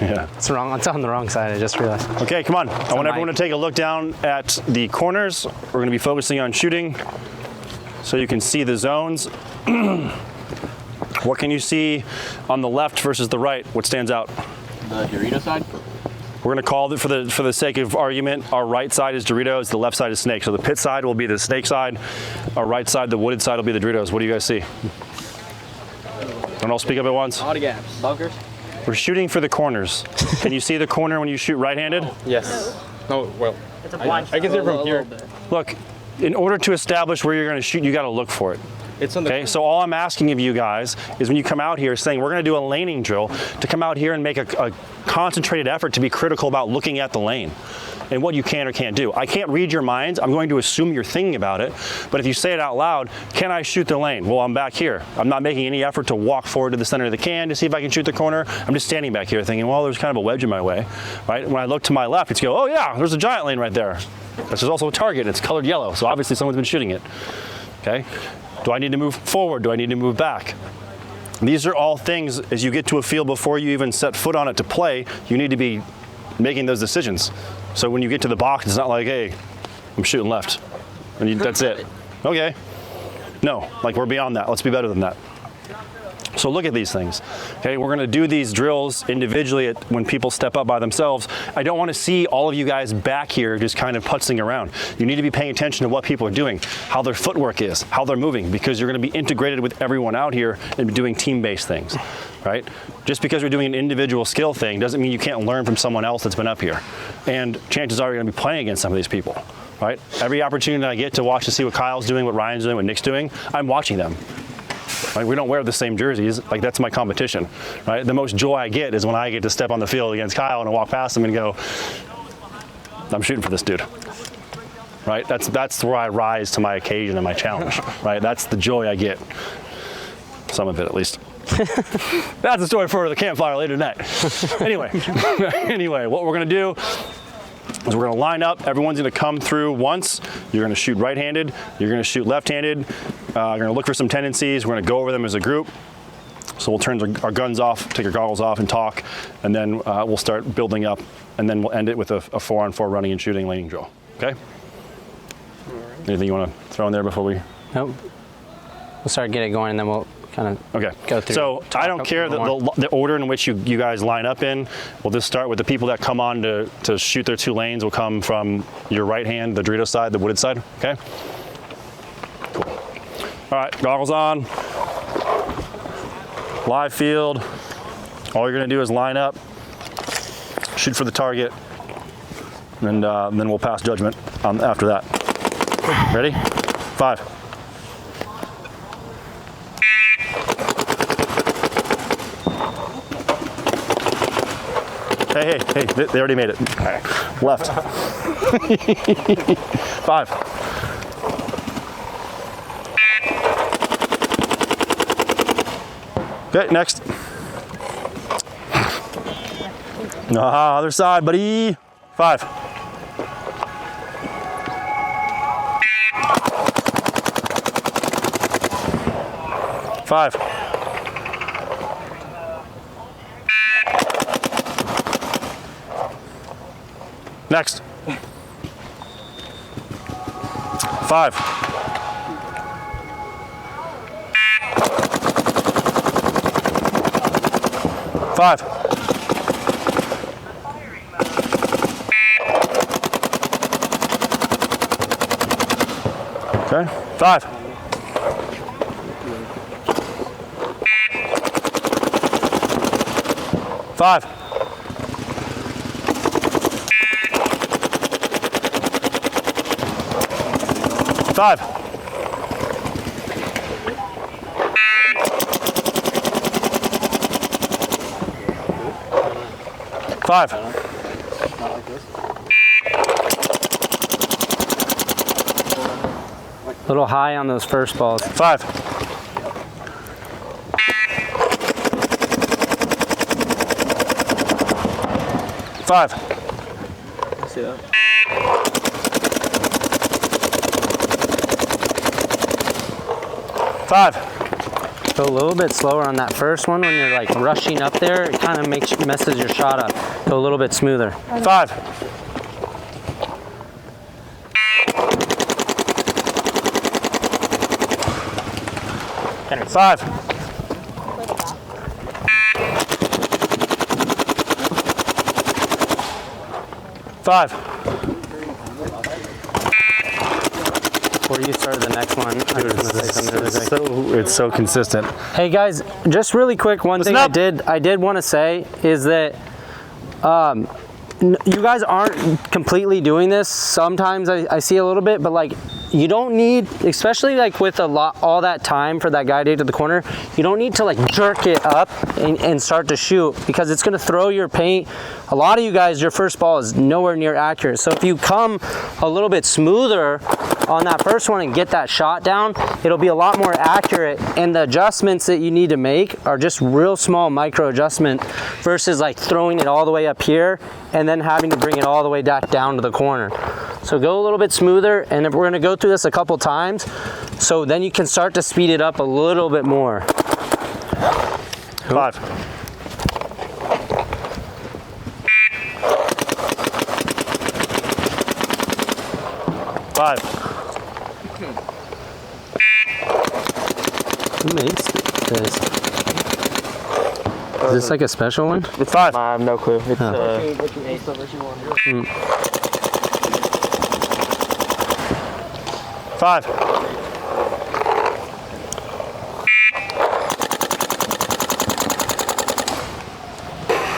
Yeah. It's wrong. It's on the wrong side. I just realized. Okay, come on. I want everyone to take a look down at the corners. We're going to be focusing on shooting so you can see the zones. What can you see on the left versus the right? What stands out? The Dorito side? We're going to call it, for the sake of argument, our right side is Doritos, the left side is Snake. So the pit side will be the Snake side. Our right side, the wooded side, will be the Doritos. What do you guys see? Don't all speak up at once. Auto gaps. Bunkers? We're shooting for the corners. Can you see the corner when you shoot right-handed? Yes. No, well, It's a blind I can see it from here. Look, in order to establish where you're going to shoot, you got to look for it. It's on the Okay, so all I'm asking of you guys is when you come out here saying we're going to do a laning drill, to come out here and make a concentrated effort to be critical about looking at the lane and what you can or can't do. I can't read your minds. I'm going to assume you're thinking about it. But if you say it out loud, can I shoot the lane? Well, I'm back here. I'm not making any effort to walk forward to the center of the can to see if I can shoot the corner. I'm just standing back here thinking, well, there's kind of a wedge in my way, right? When I look to my left, it's go, oh yeah, there's a giant lane right there. But there's also a target, and it's colored yellow. So obviously someone's been shooting it, okay? Do I need to move forward? Do I need to move back? These are all things, as you get to a field before you even set foot on it to play, you need to be making those decisions. So when you get to the box, it's not like, hey, I'm shooting left. And that's it. Okay. No, like we're beyond that. Let's be better than that. So look at these things. Okay, we're gonna do these drills individually when people step up by themselves. I don't wanna see all of you guys back here just kind of putzing around. You need to be paying attention to what people are doing, how their footwork is, how they're moving, because you're gonna be integrated with everyone out here and be doing team-based things, right? Just because you're doing an individual skill thing doesn't mean you can't learn from someone else that's been up here. And chances are you're gonna be playing against some of these people, right? Every opportunity I get to watch to see what Kyle's doing, what Ryan's doing, what Nick's doing, I'm watching them. Like, we don't wear the same jerseys. Like, that's my competition, right? The most joy I get is when I get to step on the field against Kyle and I walk past him and go, I'm shooting for this dude, right? That's where I rise to my occasion and my challenge, right? That's the joy I get. Some of it, at least. That's a story for the campfire later tonight. Anyway, what we're gonna do is we're gonna line up. Everyone's gonna come through once. You're gonna shoot right-handed. You're gonna shoot left-handed. You're gonna look for some tendencies. We're gonna go over them as a group. So we'll turn our guns off, take our goggles off and talk, and then we'll start building up, and then we'll end it with a 4-on-4 running and shooting laning drill, okay? Anything you wanna throw in there before we? Nope. We'll start getting it going, and then we'll kind of go through. So I don't care the order in which you guys line up in. We'll just start with the people that come on to shoot their 2 lanes will come from your right hand, the Dorito side, the wooded side, okay? Cool. All right, goggles on. Live field. All you're gonna do is line up, shoot for the target, and then we'll pass judgment after that. Ready? 5. Hey, they already made it. Left. 5. Okay, next. Other side, buddy. 5. 5. 5. 5. Okay, 5. 5. 5. 5. A little high on those first balls. 5. 5. See that? 5. Go a little bit slower on that first one when you're like rushing up there. It kind of messes your shot up. Go a little bit smoother. 5. 5. Before you start the next one, I was gonna say something really quick. It's so consistent. Hey guys, just really quick, one thing I did want to say is that you guys aren't completely doing this. Sometimes I see a little bit, but like you don't need, especially like with all that time for that guy to get to the corner, you don't need to like jerk it up and start to shoot, because it's gonna throw your paint. A lot of you guys, your first ball is nowhere near accurate. So if you come a little bit smoother on that first one and get that shot down, it'll be a lot more accurate. And the adjustments that you need to make are just real small micro adjustment versus like throwing it all the way up here and then having to bring it all the way back down to the corner. So go a little bit smoother, and if we're gonna go through this a couple times, so then you can start to speed it up a little bit more. 5. 5. Who makes this? Is this like a special one? It's 5. I have no clue. It's Five.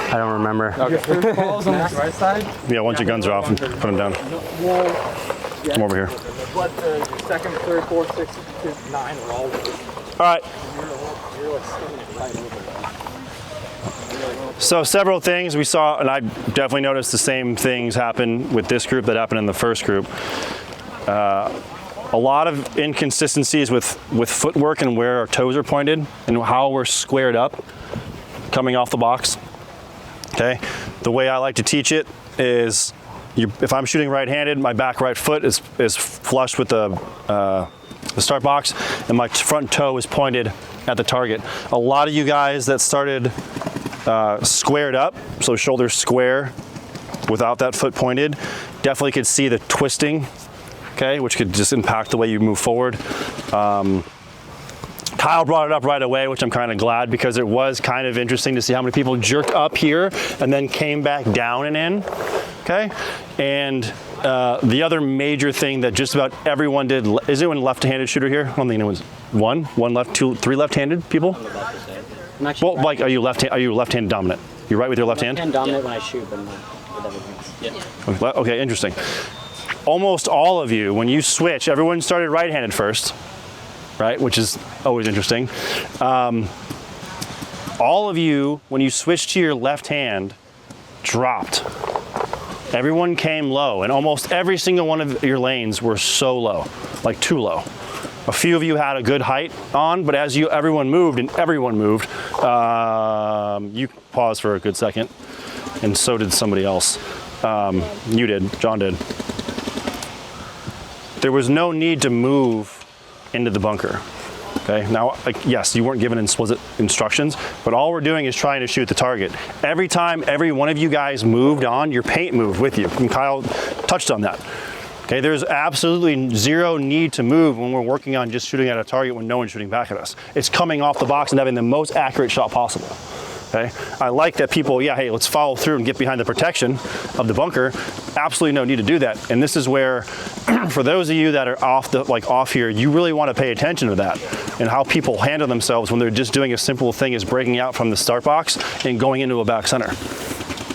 I don't remember. First ball's on the right side. Yeah, once your guns are off, and put them down. Come over here. But the second, third, fourth, sixth, 9 are all All right. you're like spinning it right over. So several things we saw, and I definitely noticed the same things happen with this group that happened in the first group. A lot of inconsistencies with footwork and where our toes are pointed and how we're squared up coming off the box. Okay, the way I like to teach it is, if I'm shooting right-handed, my back right foot is flush with the start box, and my front toe is pointed at the target. A lot of you guys that started squared up, so shoulders square without that foot pointed, definitely could see the twisting, okay, which could just impact the way you move forward. Kyle brought it up right away, which I'm kind of glad, because it was kind of interesting to see how many people jerked up here and then came back down and in, okay? And the other major thing that just about everyone did, is anyone left-handed shooter here? I don't think anyone's one left, 2, 3 left-handed people? Well, like, are you left-hand dominant? You right with your left hand? Left-hand dominant when I shoot, but not with everything else. Yeah. Okay, interesting. Almost all of you, when you switch, everyone started right-handed first, right? Which is always interesting. All of you, when you switched to your left hand, dropped. Everyone came low, and almost every single one of your lanes were so low, like too low. A few of you had a good height on, but as everyone moved, you paused for a good second, and so did somebody else. You did, John did. There was no need to move into the bunker. Okay, now, yes, you weren't given explicit instructions, but all we're doing is trying to shoot the target. Every time every one of you guys moved on, your paint moved with you, and Kyle touched on that. Okay, there's absolutely zero need to move when we're working on just shooting at a target when no one's shooting back at us. It's coming off the box and having the most accurate shot possible. Okay, I like that people, hey, let's follow through and get behind the protection of the bunker. Absolutely no need to do that. And this is where, for those of you that are off here, you really want to pay attention to that and how people handle themselves when they're just doing a simple thing as breaking out from the start box and going into a back center.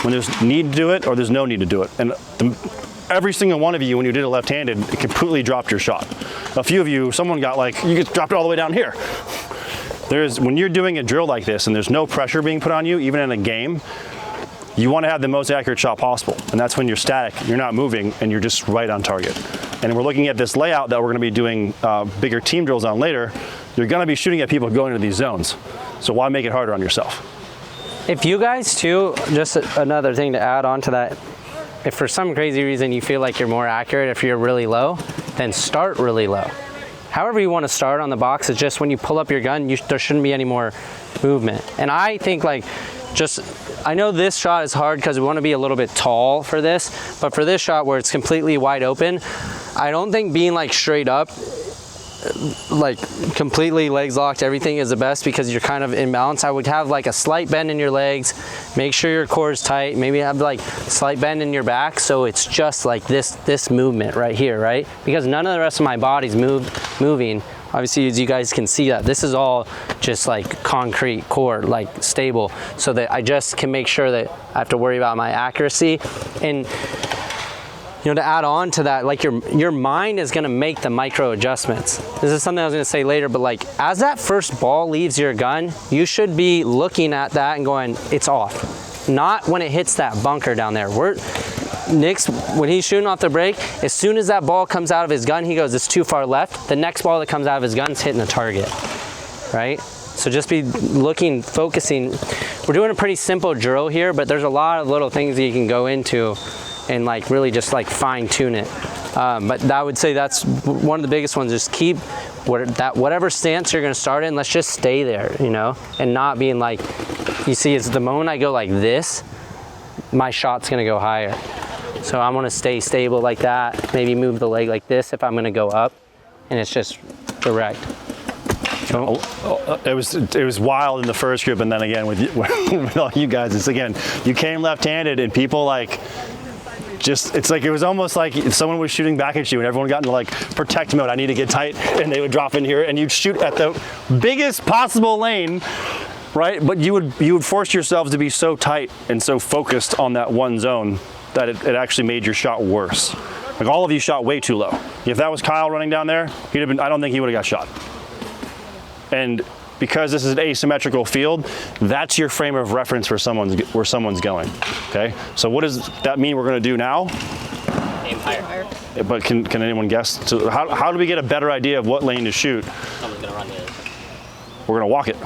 When there's need to do it or there's no need to do it. And every single one of you, when you did it left-handed, it completely dropped your shot. A few of you, someone got you just dropped it all the way down here. When you're doing a drill like this and there's no pressure being put on you, even in a game, you want to have the most accurate shot possible. And that's when you're static, you're not moving, and you're just right on target. And we're looking at this layout that we're going to be doing bigger team drills on later. You're going to be shooting at people going into these zones. So why make it harder on yourself? If you guys too, just another thing to add on to that, if for some crazy reason you feel like you're more accurate if you're really low, then start really low. however you want to start on the box. It's just when you pull up your gun, there shouldn't be any more movement. And I think like, I know this shot is hard because we want to be a little bit tall for this, but for this shot where it's completely wide open, I don't think being like straight up, like completely legs locked, everything is the best because you're kind of in balance. I would have like a slight bend in your legs, make sure your core is tight, maybe have like slight bend in your back so it's just like this movement right here, right? Because none of the rest of my body's moving. Obviously, as you guys can see, that this is all just like concrete core, like stable, so that I just can make sure that I have to worry about my accuracy. And you know, to add on to that, like your mind is gonna make the micro adjustments. This is something I was gonna say later, but like as that first ball leaves your gun, you should be looking at that and going, it's off. Not when it hits that bunker down there. Nick's, when he's shooting off the break, as soon as that ball comes out of his gun, he goes, it's too far left. The next ball that comes out of his gun is hitting the target, right? So just be looking, focusing. We're doing a pretty simple drill here, but there's a lot of little things that you can go into and like really just like fine tune it. But I would say that's one of the biggest ones. Just keep whatever stance you're gonna start in, let's just stay there, you know, and not being like, you see, it's the moment I go like this, my shot's gonna go higher. So I'm gonna stay stable like that, maybe move the leg like this if I'm gonna go up, and it's just direct. It was wild in the first group, and then again with all you guys, it's again, you came left-handed and people like, it's like, it was almost like if someone was shooting back at you and everyone got into like protect mode, I need to get tight, and they would drop in here and you'd shoot at the biggest possible lane, right? But you would force yourselves to be so tight and so focused on that one zone that it actually made your shot worse. Like all of you shot way too low. If that was Kyle running down there, I don't think he would have got shot. And because this is an asymmetrical field, that's your frame of reference where someone's going, okay? So what does that mean we're gonna do now? Aim higher. But can anyone guess? So how do we get a better idea of what lane to shoot? Someone's gonna run the other. We're gonna walk it,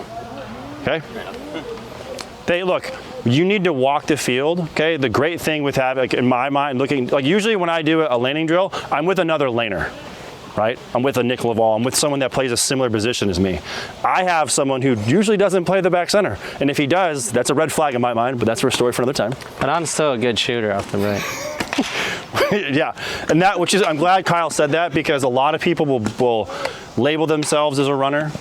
okay? Look, you need to walk the field, okay? The great thing with having, like in my mind, like usually when I do a laning drill, I'm with another laner, right? I'm with a Nick Slowiak, I'm with someone that plays a similar position as me. I have someone who usually doesn't play the back center, and if he does, that's a red flag in my mind, but that's for a story for another time. But I'm still a good shooter off the break. Yeah, and I'm glad Kyle said that, because a lot of people will label themselves as a runner,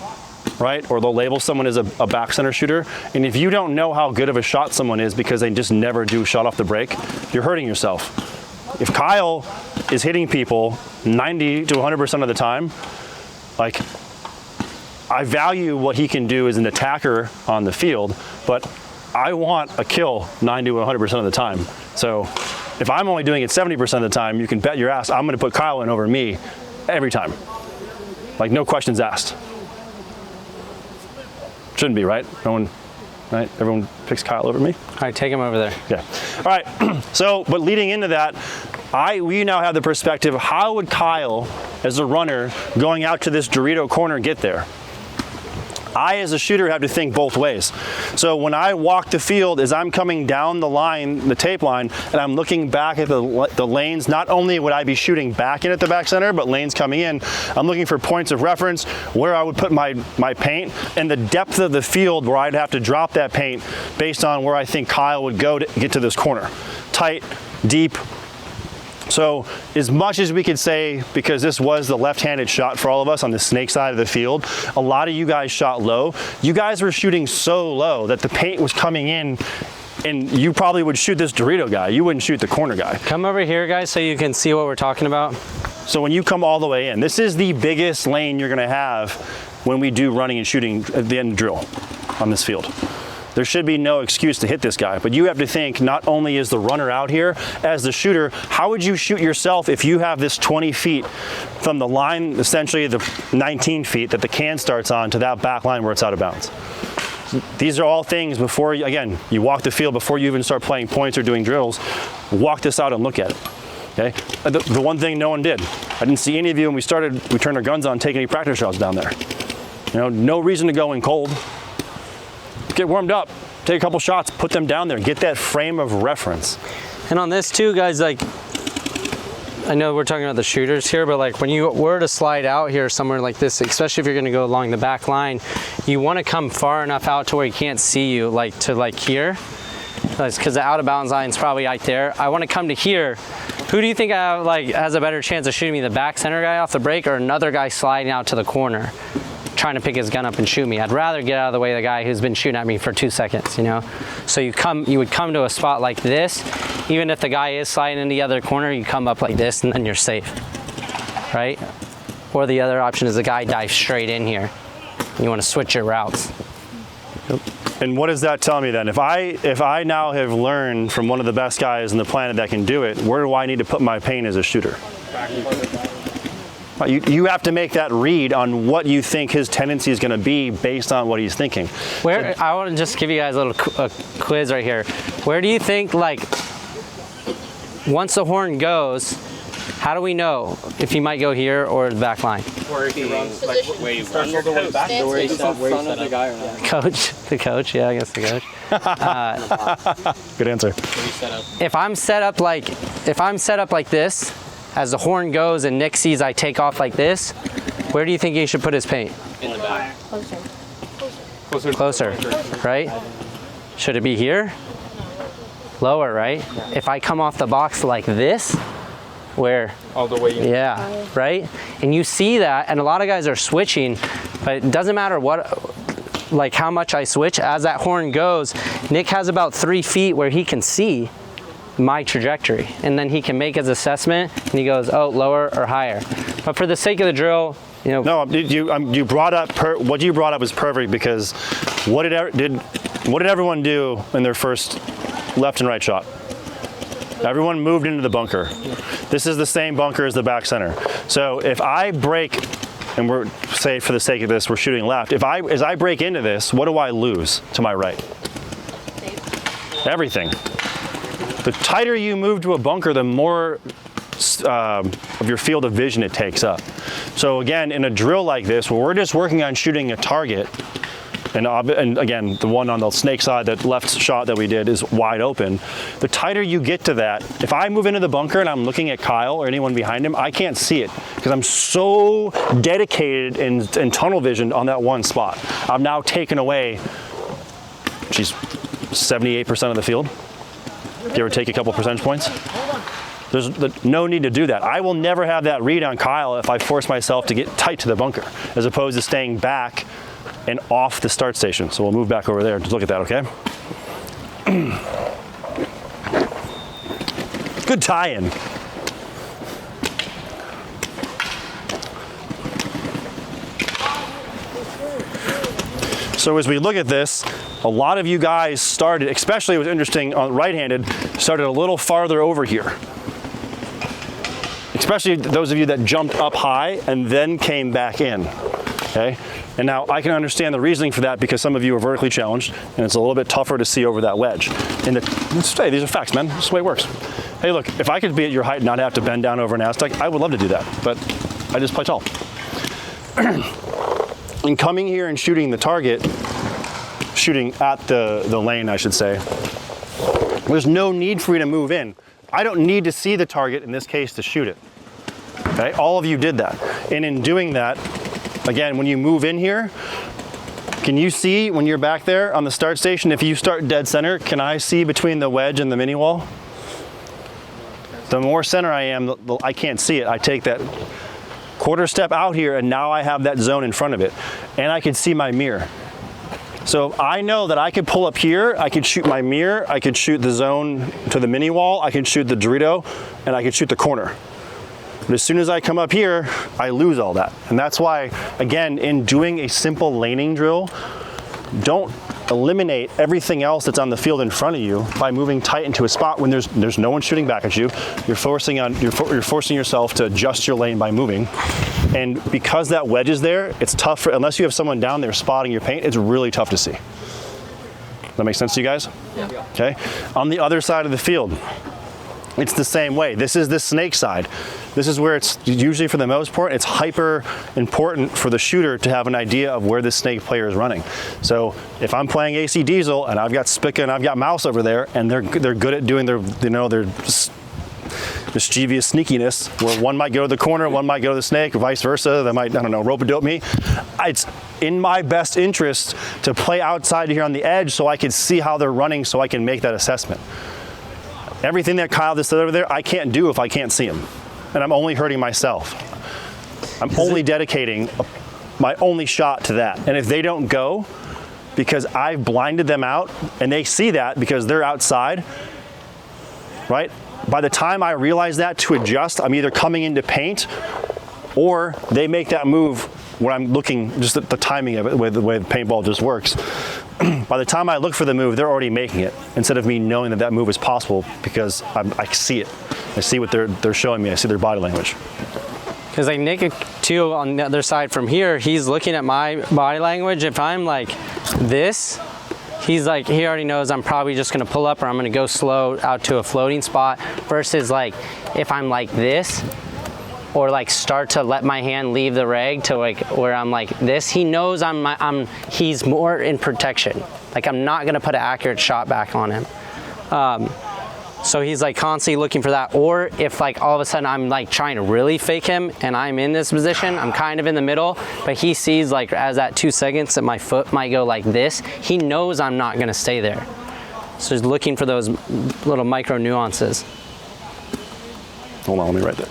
right? Or they'll label someone as a back center shooter. And if you don't know how good of a shot someone is because they just never do shot off the break, you're hurting yourself. If Kyle is hitting people 90 to 100% of the time, like, I value what he can do as an attacker on the field, but I want a kill 90 to 100% of the time. So if I'm only doing it 70% of the time, you can bet your ass I'm gonna put Kyle in over me every time. Like, no questions asked. Shouldn't be, right? No one, right? Everyone picks Kyle over me. All right, take him over there. Yeah. All right. So, but leading into that, we now have the perspective, how would Kyle, as a runner, going out to this Dorito corner get there? I, as a shooter, have to think both ways. So when I walk the field, as I'm coming down the line, the tape line, and I'm looking back at the lanes, not only would I be shooting back in at the back center, but lanes coming in, I'm looking for points of reference, where I would put my paint, and the depth of the field where I'd have to drop that paint based on where I think Kyle would go to get to this corner. Tight, deep. So as much as we could say, because this was the left-handed shot for all of us on the snake side of the field, a lot of you guys shot low. You guys were shooting so low that the paint was coming in, and you probably would shoot this Dorito guy. You wouldn't shoot the corner guy. Come over here, guys, so you can see what we're talking about. So when you come all the way in, this is the biggest lane you're gonna have when we do running and shooting at the end of the drill on this field. There should be no excuse to hit this guy, but you have to think, not only is the runner out here, as the shooter, how would you shoot yourself if you have this 20 feet from the line, essentially the 19 feet that the can starts on, to that back line where it's out of bounds? These are all things before, again, you walk the field, before you even start playing points or doing drills, walk this out and look at it, okay? The one thing no one did, I didn't see any of you when we turned our guns on, take any practice shots down there. You know, no reason to go in cold. Get warmed up, take a couple shots, put them down there, get that frame of reference. And on this too, guys, like, I know we're talking about the shooters here, but like when you were to slide out here somewhere like this, especially if you're gonna go along the back line, you wanna come far enough out to where he can't see you, like to like here, because the out of bounds line is probably right there. I wanna come to here. Who do you think has a better chance of shooting me, the back center guy off the break or another guy sliding out to the corner, trying to pick his gun up and shoot me? I'd rather get out of the way of the guy who's been shooting at me for 2 seconds, you know? So you would come to a spot like this, even if the guy is sliding in the other corner, you come up like this and then you're safe, right? Or the other option is the guy dives straight in here. You wanna switch your routes. And what does that tell me then? If I now have learned from one of the best guys on the planet that can do it, where do I need to put my paint as a shooter? You have to make that read on what you think his tendency is going to be based on what he's thinking. I want to just give you guys a little quiz right here. Where do you think, like, once the horn goes, how do we know if he might go here or the back line? Or if he runs, like, where he starts all the way back, Where where he's he's in in front front of the guy or not? The coach, yeah, I guess the coach. Good answer. If I'm set up like this, as the horn goes and Nick sees I take off like this, where do you think he should put his paint? In the back. Closer, right? Should it be here? Lower, right? If I come off the box like this, where? all the way in. Yeah, right? And you see that, and a lot of guys are switching, but it doesn't matter like how much I switch. As that horn goes, Nick has about 3 feet where he can see my trajectory, and then he can make his assessment, and he goes, oh, lower or higher. But for the sake of the drill, you know. No, you brought up what you brought up was perfect, because what did everyone do in their first left and right shot? Everyone moved into the bunker. This is the same bunker as the back center. So if I break, and we're, say for the sake of this, we're shooting left. As I break into this, what do I lose to my right? Everything. The tighter you move to a bunker, the more of your field of vision it takes up. So again, in a drill like this, where we're just working on shooting a target, and again, the one on the snake side, that left shot that we did is wide open. The tighter you get to that, if I move into the bunker and I'm looking at Kyle or anyone behind him, I can't see it because I'm so dedicated in tunnel vision on that one spot. I've now taken away, geez, 78% of the field. Give or take a couple percentage points. There's no need to do that. I will never have that read on Kyle if I force myself to get tight to the bunker, as opposed to staying back and off the start station. So we'll move back over there to look at that, okay? Good tie-in. So as we look at this, a lot of you guys started, especially it was interesting on right-handed, started a little farther over here. Especially those of you that jumped up high and then came back in, okay? And now I can understand the reasoning for that, because some of you are vertically challenged and it's a little bit tougher to see over that wedge. Hey, these are facts, man. This is the way it works. Hey, look, if I could be at your height and not have to bend down over an Aztec, I would love to do that, but I just play tall. And coming here and shooting the target, shooting at the lane, I should say, there's no need for you to move in. I don't need to see the target in this case to shoot it. Okay, all of you did that. And in doing that, again, when you move in here, can you see when you're back there on the start station, if you start dead center, can I see between the wedge and the mini wall? The more center I am, I can't see it. I take that quarter step out here and now I have that zone in front of it. And I can see my mirror. So I know that I could pull up here, I could shoot my mirror, I could shoot the zone to the mini wall, I could shoot the Dorito, and I could shoot the corner. But as soon as I come up here, I lose all that. And that's why, again, in doing a simple laning drill, don't eliminate everything else that's on the field in front of you by moving tight into a spot when there's no one shooting back at you. You're forcing yourself to adjust your lane by moving. And because that wedge is there, it's tough unless you have someone down there spotting your paint, it's really tough to see. That makes sense to you guys? Yeah. Okay. On the other side of the field, it's the same way. This is the snake side. This is where it's usually, for the most part, it's hyper important for the shooter to have an idea of where the snake player is running. So if I'm playing AC Diesel and I've got Spica and I've got Mouse over there and they're good at doing their mischievous sneakiness where one might go to the corner, one might go to the snake, or vice versa. They might, I don't know, rope-a-dope me. It's in my best interest to play outside here on the edge so I can see how they're running so I can make that assessment. Everything that Kyle just said over there, I can't do if I can't see him. And I'm only hurting myself. I'm only dedicating my only shot to that. And if they don't go, because I've blinded them out, and they see that because they're outside, right? By the time I realize that to adjust, I'm either coming into paint or they make that move when I'm looking just at the timing of it, the way the paintball just works. By the time I look for the move, they're already making it instead of me knowing that that move is possible because I see it. I see what they're showing me. I see their body language. Because like Nick too, on the other side from here, he's looking at my body language. If I'm like this, he's like, he already knows I'm probably just gonna pull up or I'm gonna go slow out to a floating spot, versus like if I'm like this or like start to let my hand leave the rag to like where I'm like this, he knows he's more in protection. Like I'm not gonna put an accurate shot back on him. So he's like constantly looking for that. Or if like all of a sudden I'm like trying to really fake him and I'm in this position, I'm kind of in the middle, but he sees like as that 2 seconds that my foot might go like this, he knows I'm not gonna stay there. So he's looking for those little micro nuances. Hold on, let me write that.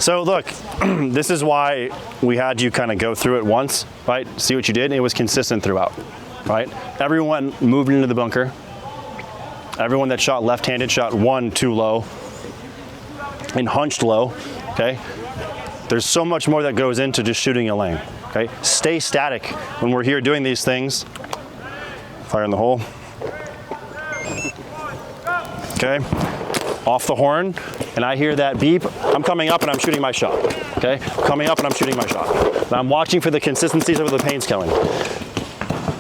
So look, this is why we had you kind of go through it once, right? See what you did, and it was consistent throughout, right? Everyone moved into the bunker. Everyone that shot left-handed shot 1 too low and hunched low, okay? There's so much more that goes into just shooting a lane, okay? Stay static when we're here doing these things. Fire in the hole. Okay, off the horn, and I hear that beep, I'm coming up and I'm shooting my shot, okay? Coming up and I'm shooting my shot. And I'm watching for the consistencies of where the paint's going.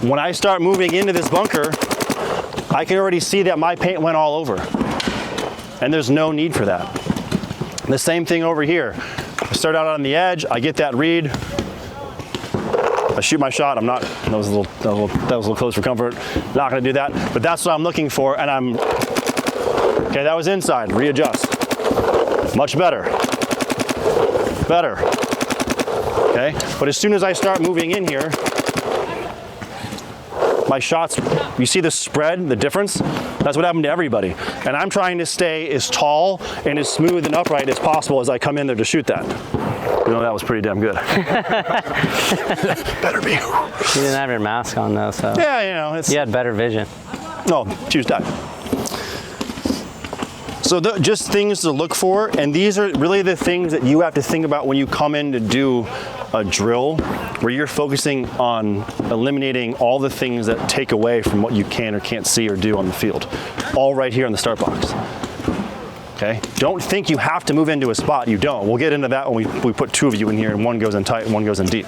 When I start moving into this bunker, I can already see that my paint went all over, and there's no need for that. The same thing over here. I start out on the edge, I get that read, I shoot my shot. I'm not, that was a little close for comfort. Not gonna do that, but that's what I'm looking for, and I'm, okay, that was inside, readjust. Much better. Better. Okay, but as soon as I start moving in here, my shots, you see the spread, the difference? That's what happened to everybody. And I'm trying to stay as tall and as smooth and upright as possible as I come in there to shoot that. You know, that was pretty damn good. Better be. You didn't have your mask on though, so. Yeah, you know. You had better vision. No, choose that. So just things to look for, and these are really the things that you have to think about when you come in to do a drill, where you're focusing on eliminating all the things that take away from what you can or can't see or do on the field. All right here in the start box. Okay? Don't think you have to move into a spot. You don't. We'll get into that when we put 2 of you in here and one goes in tight and one goes in deep.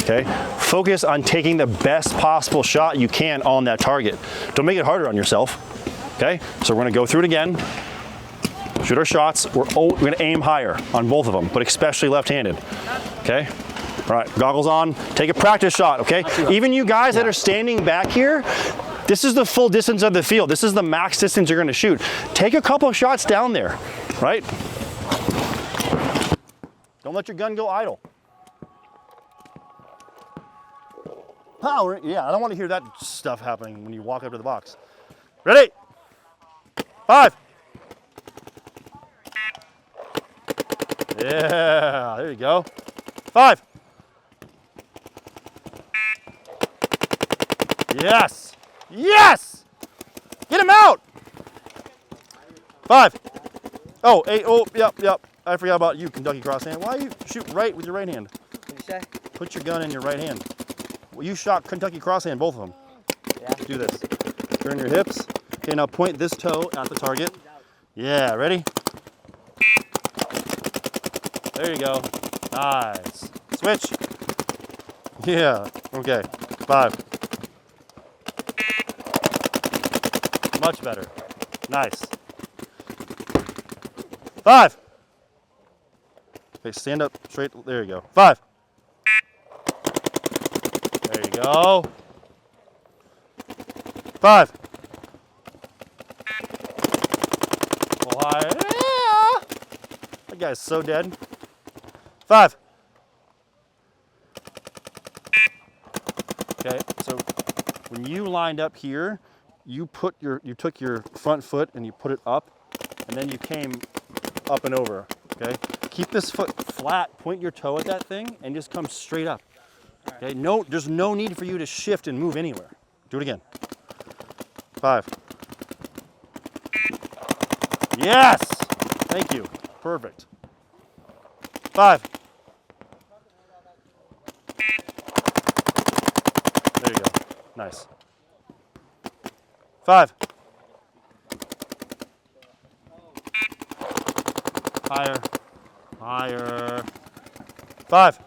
Okay? Focus on taking the best possible shot you can on that target. Don't make it harder on yourself. Okay? So we're gonna go through it again. Shoot our shots. We're gonna aim higher on both of them, but especially left-handed. Okay? All right, goggles on. Take a practice shot, okay? Even you guys that are standing back here, this is the full distance of the field. This is the max distance you're gonna shoot. Take a couple of shots down there, right? Don't let your gun go idle. Power, yeah, I don't wanna hear that stuff happening when you walk up to the box. Ready? 5. Yeah, there you go. 5. Yes. Yes. Get him out. 5. Oh, 8. Oh, yep. I forgot about you, Kentucky crosshand. Why you shoot right with your right hand? What'd you say? Put your gun in your right hand. Well, you shot Kentucky crosshand, both of them. Yeah. Do this. Turn your hips. Okay, now point this toe at the target. Yeah, ready? There you go. Nice. Switch. Yeah. Okay. 5. Much better. Nice. 5. Okay, stand up straight. There you go. 5. There you go. 5. A little guy's so dead. 5. Okay, so when you lined up here, you took your front foot and you put it up, and then you came up and over. Okay, keep this foot flat. Point your toe at that thing and just come straight up. Okay, there's no need for you to shift and move anywhere. Do it again. 5. Yes! Thank you. Perfect. 5. There you go. Nice. 5. Higher. Higher. 5.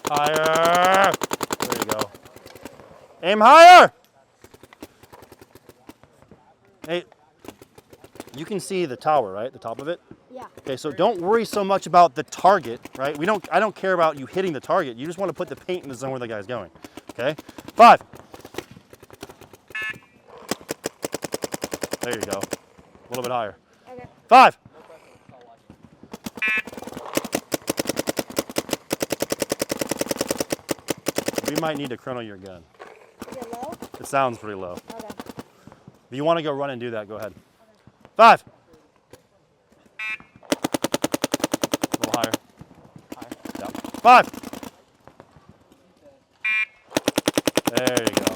Higher. There you go. Aim higher. Hey, you can see the tower, right? The top of it? Yeah. Okay, so don't worry so much about the target, right? I don't care about you hitting the target. You just want to put the paint in the zone where the guy's going. Okay? 5. There you go. A little bit higher. Okay. 5. We might need to chrono your gun. Is it low? It sounds pretty low. Okay. If you want to go run and do that, go ahead. 5. A little higher. Down. 5. There you go.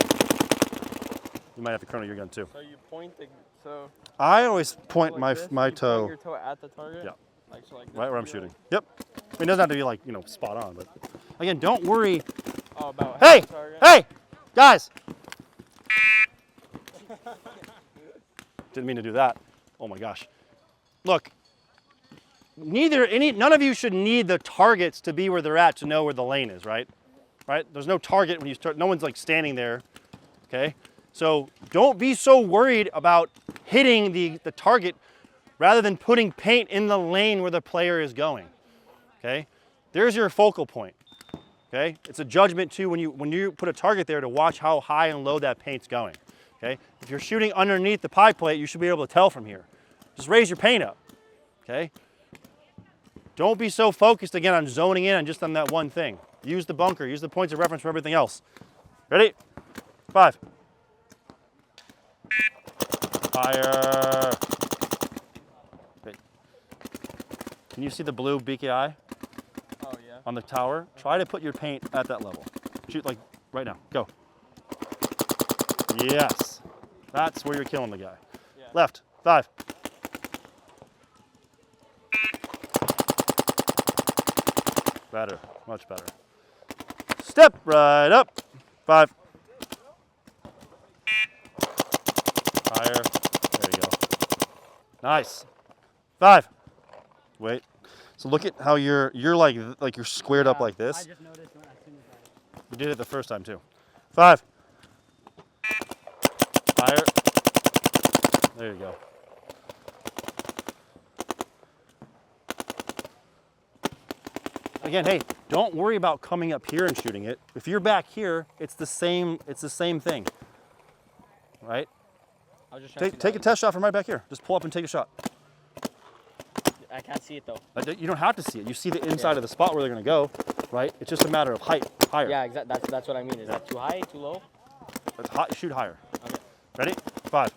You might have to chrono your gun too. So you point the, so I always point like this, my you toe point your toe at the target? Yeah. Like, so like this right where I'm would be shooting. Yep. I mean, it doesn't have to be like, spot on, but again, don't worry. Like, oh, about Hey! half the target? Hey! Guys! Didn't mean to do that. Oh my gosh. Look, none of you should need the targets to be where they're at to know where the lane is, right? Right? There's no target when you start, no one's like standing there, okay? So don't be so worried about hitting the target rather than putting paint in the lane where the player is going, okay? There's your focal point, okay? It's a judgment too when you put a target there to watch how high and low that paint's going, okay? If you're shooting underneath the pie plate, you should be able to tell from here. Just raise your paint up, okay? Don't be so focused again on zoning in and just on that one thing. Use the bunker, use the points of reference for everything else. Ready? 5. Higher. Okay. Can you see the blue BKi Oh, yeah. on the tower? Try to put your paint at that level. Shoot like right now. Go. Yes. That's where you're killing the guy. Yeah. Left. 5. Better. Much better. Step right up. 5. Higher. There you go. Nice. 5. Wait. So look at how you're like you're squared up like this. I just noticed when as soon as You did it the first time too. 5. Higher. There you go. Again, hey, don't worry about coming up here and shooting it. If you're back here, it's the same thing. Right? I was just trying Take a test shot from right back here. Just pull up and take a shot. I can't see it though. You don't have to see it. You see the inside of the spot where they're going to go, right? It's just a matter of height, higher. Yeah, exactly. That's what I mean. Is that too high, too low? It's hot, shoot higher. Okay. Ready? 5.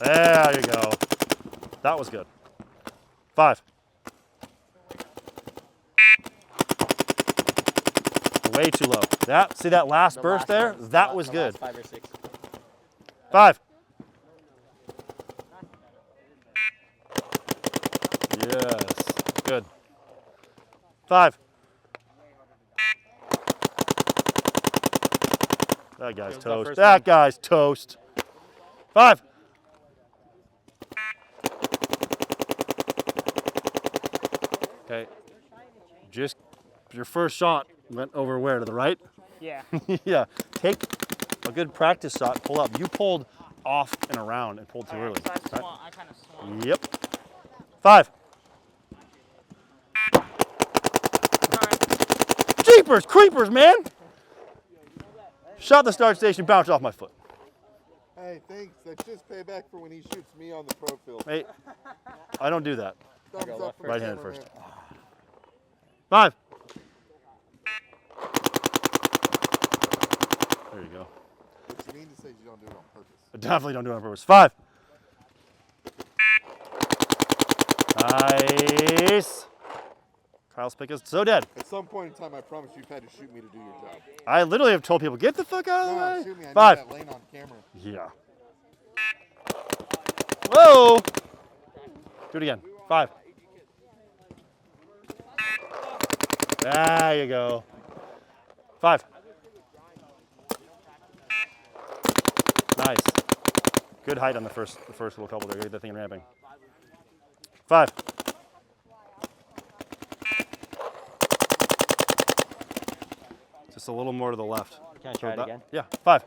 There you go. That was good. 5. Way too low. See that last burst there? That was good. 5 or 6. 5. Yes. Good. 5. That guy's toast. That guy's toast. 5. Okay. Just your first shot went over where? To the right? Yeah. Yeah. Take a good practice shot. Pull up. You pulled off and around and pulled too early. So Right? I kind of swung. Yep. 5. Jeepers creepers, man! Shot the start station, bounced off my foot. Hey, thanks. That's just payback for when he shoots me on the pro field. Hey, I don't do that. Thumbs up for Right hand cameraman. first. 5. There you go. What you mean to say is you don't do it on purpose. I definitely don't do it on purpose. 5. Nice. Kyle's pick is so dead. At some point in time, I promise you've had to shoot me to do your job. I literally have told people, get the fuck out of the No, way. shoot me. I need 5. that lane on camera. Yeah. Whoa. Do it again. 5. There you go. 5. Nice. Good height on the first little couple there. Get that thing ramping. 5. Just a little more to the left. Can I try it again? Yeah. 5.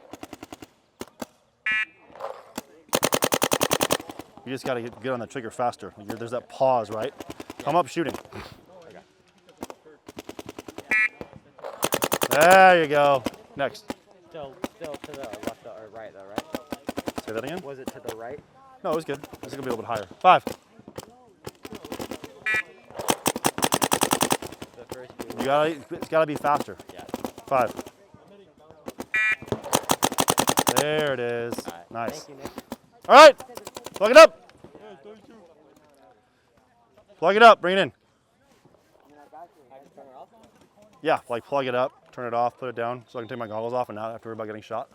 You just got to get on the trigger faster. There's that pause, right? Come up shooting. Okay. There you go. Next. Still to the left or right though, right? Say that again? Was it to the right? No, it was good. It's going to be a little bit higher. 5. The first two. It's got to be faster. Yeah. 5. There it is. All right. Nice. Thank you, Nick. All right. Plug it up. Plug it up. Bring it in. Yeah, like plug it up, turn it off, put it down, so I can take my goggles off and not have to worry about getting shot.